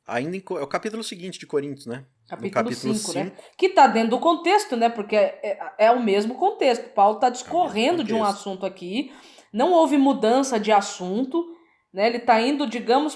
É o capítulo seguinte de Coríntios, né? No Capítulo capítulo 5, né? 5 Que tá dentro do contexto, né? Porque é o mesmo contexto. Paulo tá é o mesmo discorrendo de um contexto. assunto aqui, não houve mudança de assunto, né? Ele tá indo, digamos,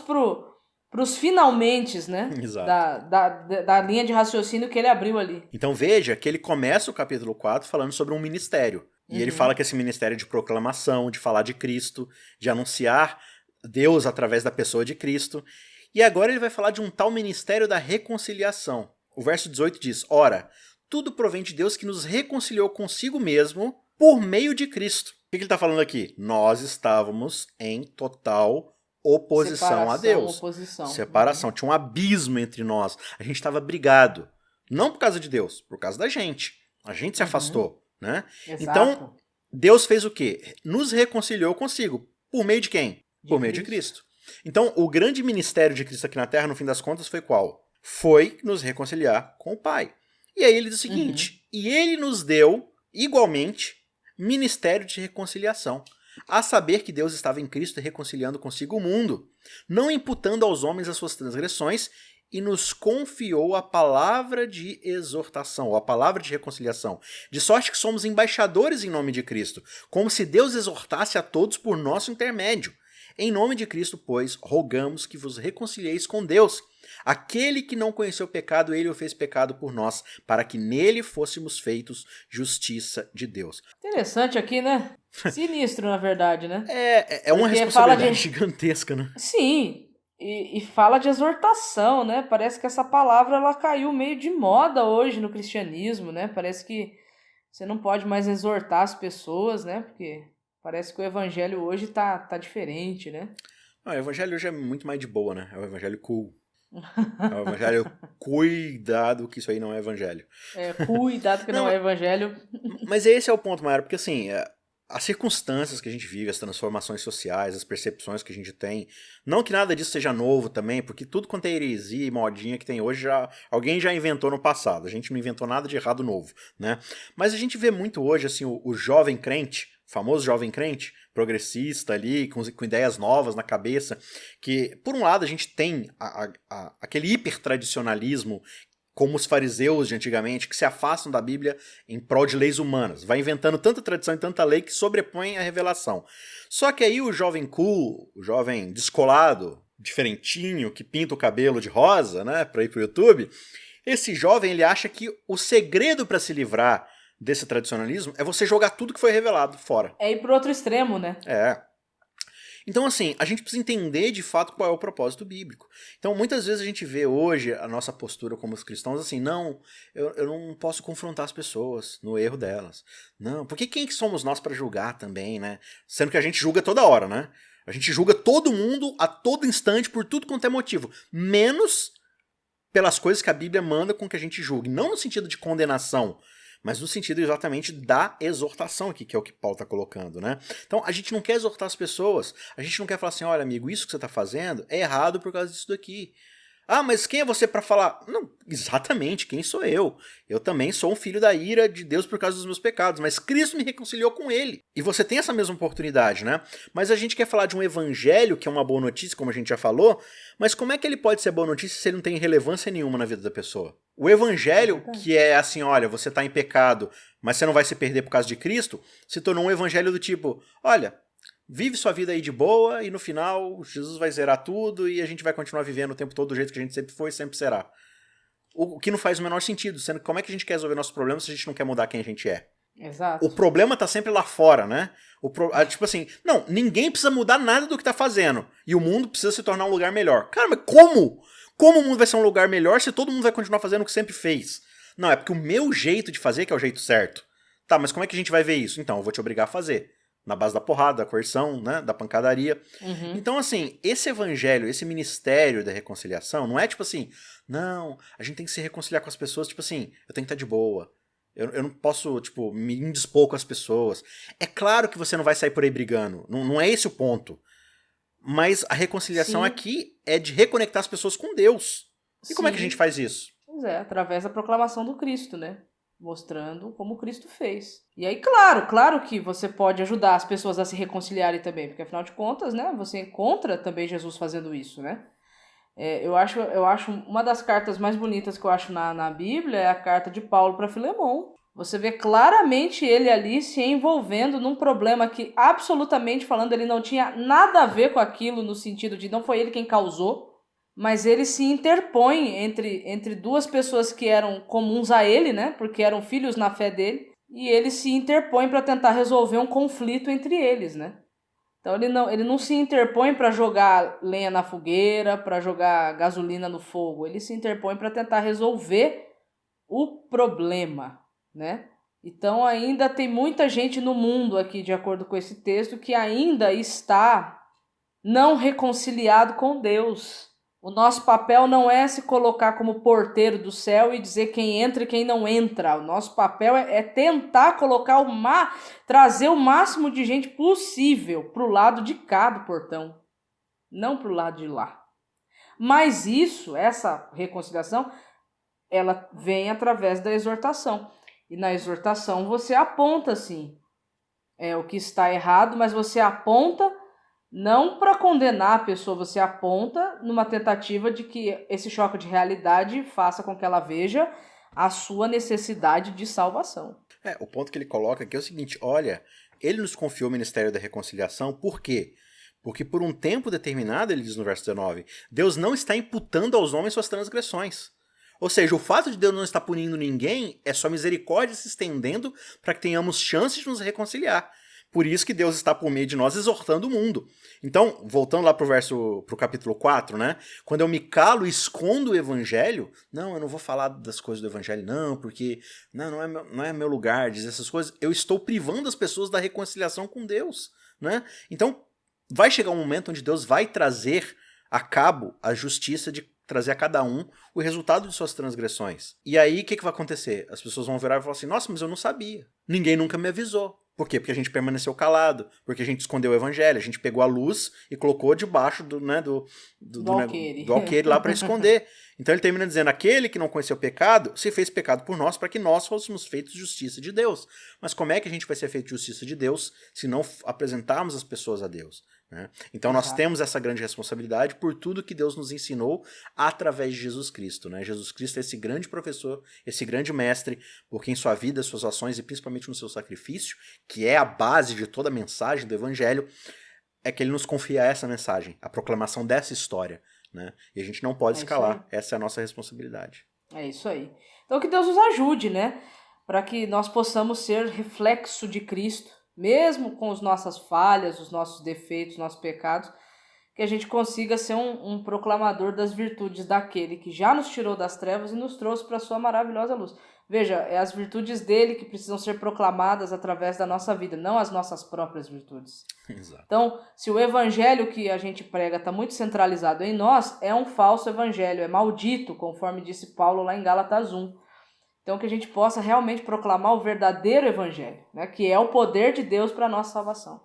pros finalmentes, né? Exato. Da linha de raciocínio que ele abriu ali. Então veja que ele começa o capítulo 4 falando sobre um ministério. E ele fala Uhum. que esse ministério é de proclamação, de falar de Cristo, de anunciar Deus através da pessoa de Cristo. E agora ele vai falar de um tal ministério da reconciliação. O verso 18 diz: Ora, tudo provém de Deus que nos reconciliou consigo mesmo por meio de Cristo. O que ele está falando aqui? Nós estávamos em total oposição a Separação, Deus. oposição. Uhum. Separação. Tinha um abismo entre nós. A gente estava brigado. Não por causa de Deus, por causa da gente. A gente se Uhum. afastou, né? Então, Exato. Deus fez o quê? Nos reconciliou consigo. Por meio de quem? De Por meio de Cristo. Cristo. Então, o grande ministério de Cristo aqui na Terra, no fim das contas, foi qual? Foi nos reconciliar com o Pai. E aí ele diz o Uhum. seguinte: e ele nos deu, igualmente, ministério de reconciliação. A saber que Deus estava em Cristo reconciliando consigo o mundo, não imputando aos homens as suas transgressões, e nos confiou a palavra de exortação, ou a palavra de reconciliação, de sorte que somos embaixadores em nome de Cristo, como se Deus exortasse a todos por nosso intermédio. Em nome de Cristo, pois, rogamos que vos reconcilieis com Deus. Aquele que não conheceu o pecado, ele o fez pecado por nós, para que nele fôssemos feitos justiça de Deus. Interessante aqui, né? Sinistro, na verdade, né? É uma Porque fala responsabilidade de. gigantesca, né? Sim, e fala de exortação, né? Parece que essa palavra ela caiu meio de moda hoje no cristianismo, né? Parece que você não pode mais exortar as pessoas, né? Porque parece que o evangelho hoje tá diferente, né? Não, o evangelho hoje é muito mais de boa, né? É o evangelho cool. É o evangelho cuidado que isso aí não é evangelho. É, cuidado que não Não, é evangelho. mas esse é o ponto, Mayara, porque assim, as circunstâncias que a gente vive, as transformações sociais, as percepções que a gente tem, não que nada disso seja novo também, porque tudo quanto é heresia e modinha que tem hoje, alguém já inventou no passado, a gente não inventou nada de errado novo, né? Mas a gente vê muito hoje, assim, o jovem crente, o famoso jovem crente, progressista ali, com ideias novas na cabeça, que, por um lado, a gente tem aquele hipertradicionalismo como os fariseus de antigamente, que se afastam da Bíblia em prol de leis humanas. Vai inventando tanta tradição e tanta lei que sobrepõe a revelação. Só que aí o jovem cool, o jovem descolado, diferentinho, que pinta o cabelo de rosa, né, para ir pro YouTube, esse jovem ele acha que o segredo para se livrar desse tradicionalismo é você jogar tudo que foi revelado fora. É ir pro outro extremo, né? É. Então, assim, a gente precisa entender de fato qual é o propósito bíblico. Então, muitas vezes a gente vê hoje a nossa postura como os cristãos assim, não, eu não posso confrontar as pessoas no erro delas. Não, porque quem que somos nós para julgar também, né? Sendo que a gente julga toda hora, né? A gente julga todo mundo a todo instante por tudo quanto é motivo, menos pelas coisas que a Bíblia manda com que a gente julgue. Não no sentido de condenação, mas no sentido exatamente da exortação aqui, que é o que Paulo está colocando, né? Então, a gente não quer exortar as pessoas, a gente não quer falar assim, olha, amigo, isso que você está fazendo é errado por causa disso daqui. Ah, mas quem é você para falar? Não, exatamente, quem sou eu? Eu também sou um filho da ira de Deus por causa dos meus pecados, mas Cristo me reconciliou com ele. E você tem essa mesma oportunidade, né? Mas a gente quer falar de um evangelho, que é uma boa notícia, como a gente já falou, mas como é que ele pode ser boa notícia se ele não tem relevância nenhuma na vida da pessoa? O É evangelho, verdade. que é assim, olha, você está em pecado, mas você não vai se perder por causa de Cristo, se tornou um evangelho do tipo, olha, vive sua vida aí de boa e no final Jesus vai zerar tudo e a gente vai continuar vivendo o tempo todo do jeito que a gente sempre foi e sempre será. O que não faz o menor sentido, sendo que como é que a gente quer resolver nossos problemas se a gente não quer mudar quem a gente é? O Exato. problema tá sempre lá fora, né? Tipo assim, não, ninguém precisa mudar nada do que tá fazendo. E o mundo precisa se tornar um lugar melhor. Cara, mas como? Como o mundo vai ser um lugar melhor se todo mundo vai continuar fazendo o que sempre fez? Não, é porque o meu jeito de fazer que é o jeito certo. Tá, mas como é que a gente vai ver isso? Então, eu vou te obrigar a fazer. Na base da porrada, da coerção, né? Da pancadaria. Uhum. Então, assim, esse evangelho, esse ministério da reconciliação, não é tipo assim, não, a gente tem que se reconciliar com as pessoas, tipo assim, eu tenho que estar de boa. Eu não posso, tipo, me indispor com as pessoas. É claro que você não vai sair por aí brigando. Não, não é esse o ponto. Mas a reconciliação Sim, aqui é de reconectar as pessoas com Deus. E como é que a gente sim. faz isso? Pois é, através da proclamação do Cristo, né? Mostrando como Cristo fez. E aí, claro que você pode ajudar as pessoas a se reconciliarem também, porque afinal de contas, né, você encontra também Jesus fazendo isso, né? Eu acho uma das cartas mais bonitas que eu acho na Bíblia é a carta de Paulo para Filemon. Você vê claramente ele ali se envolvendo num problema que, absolutamente falando, ele não tinha nada a ver com aquilo, no sentido de não foi ele quem causou, mas ele se interpõe entre duas pessoas que eram comuns a ele, né? Porque eram filhos na fé dele, e ele se interpõe para tentar resolver um conflito entre eles, né? Então ele não se interpõe para jogar lenha na fogueira, para jogar gasolina no fogo. Ele se interpõe para tentar resolver o problema, né? Então ainda tem muita gente no mundo aqui, de acordo com esse texto, que ainda está não reconciliado com Deus. O nosso papel não é se colocar como porteiro do céu e dizer quem entra e quem não entra. O nosso papel é tentar colocar trazer o máximo de gente possível para o lado de cá do portão, não para o lado de lá. Mas essa reconciliação, ela vem através da exortação. E na exortação você aponta, sim, o que está errado, mas você aponta não para condenar a pessoa, você aponta numa tentativa de que esse choque de realidade faça com que ela veja a sua necessidade de salvação. O ponto que ele coloca aqui é o seguinte, olha, ele nos confiou o ministério da reconciliação, por quê? Porque por um tempo determinado, ele diz no verso 19, Deus não está imputando aos homens suas transgressões. Ou seja, o fato de Deus não estar punindo ninguém é só misericórdia se estendendo para que tenhamos chance de nos reconciliar. Por isso que Deus está por meio de nós exortando o mundo. Então, voltando lá pro capítulo 4, né? Quando eu me calo e escondo o evangelho, não, eu não vou falar das coisas do evangelho, não, porque não é meu lugar dizer essas coisas. Eu estou privando as pessoas da reconciliação com Deus, né? Então, vai chegar um momento onde Deus vai trazer a cabo a justiça de trazer a cada um o resultado de suas transgressões. E aí, o que vai acontecer? As pessoas vão virar e falar assim, nossa, mas eu não sabia. Ninguém nunca me avisou. Por quê? Porque a gente permaneceu calado, porque a gente escondeu o evangelho, a gente pegou a luz e colocou debaixo do alqueire lá para esconder. Então ele termina dizendo, aquele que não conheceu o pecado, se fez pecado por nós, para que nós fôssemos feitos justiça de Deus. Mas como é que a gente vai ser feito justiça de Deus se não apresentarmos as pessoas a Deus? Né? Então nós temos essa grande responsabilidade por tudo que Deus nos ensinou através de Jesus Cristo. Né? Jesus Cristo é esse grande professor, esse grande mestre, porque em sua vida, suas ações e principalmente no seu sacrifício, que é a base de toda a mensagem do evangelho, é que ele nos confia essa mensagem, a proclamação dessa história. Né? E a gente não pode escalar, essa é a nossa responsabilidade. É isso aí. Então que Deus nos ajude, né? Para que nós possamos ser reflexo de Cristo, mesmo com as nossas falhas, os nossos defeitos, os nossos pecados, que a gente consiga ser um proclamador das virtudes daquele que já nos tirou das trevas e nos trouxe para a sua maravilhosa luz. Veja, é as virtudes dele que precisam ser proclamadas através da nossa vida, não as nossas próprias virtudes. Exato. Então, se o evangelho que a gente prega está muito centralizado em nós, é um falso evangelho, é maldito, conforme disse Paulo lá em Gálatas 1. Então, que a gente possa realmente proclamar o verdadeiro evangelho, né, que é o poder de Deus para a nossa salvação.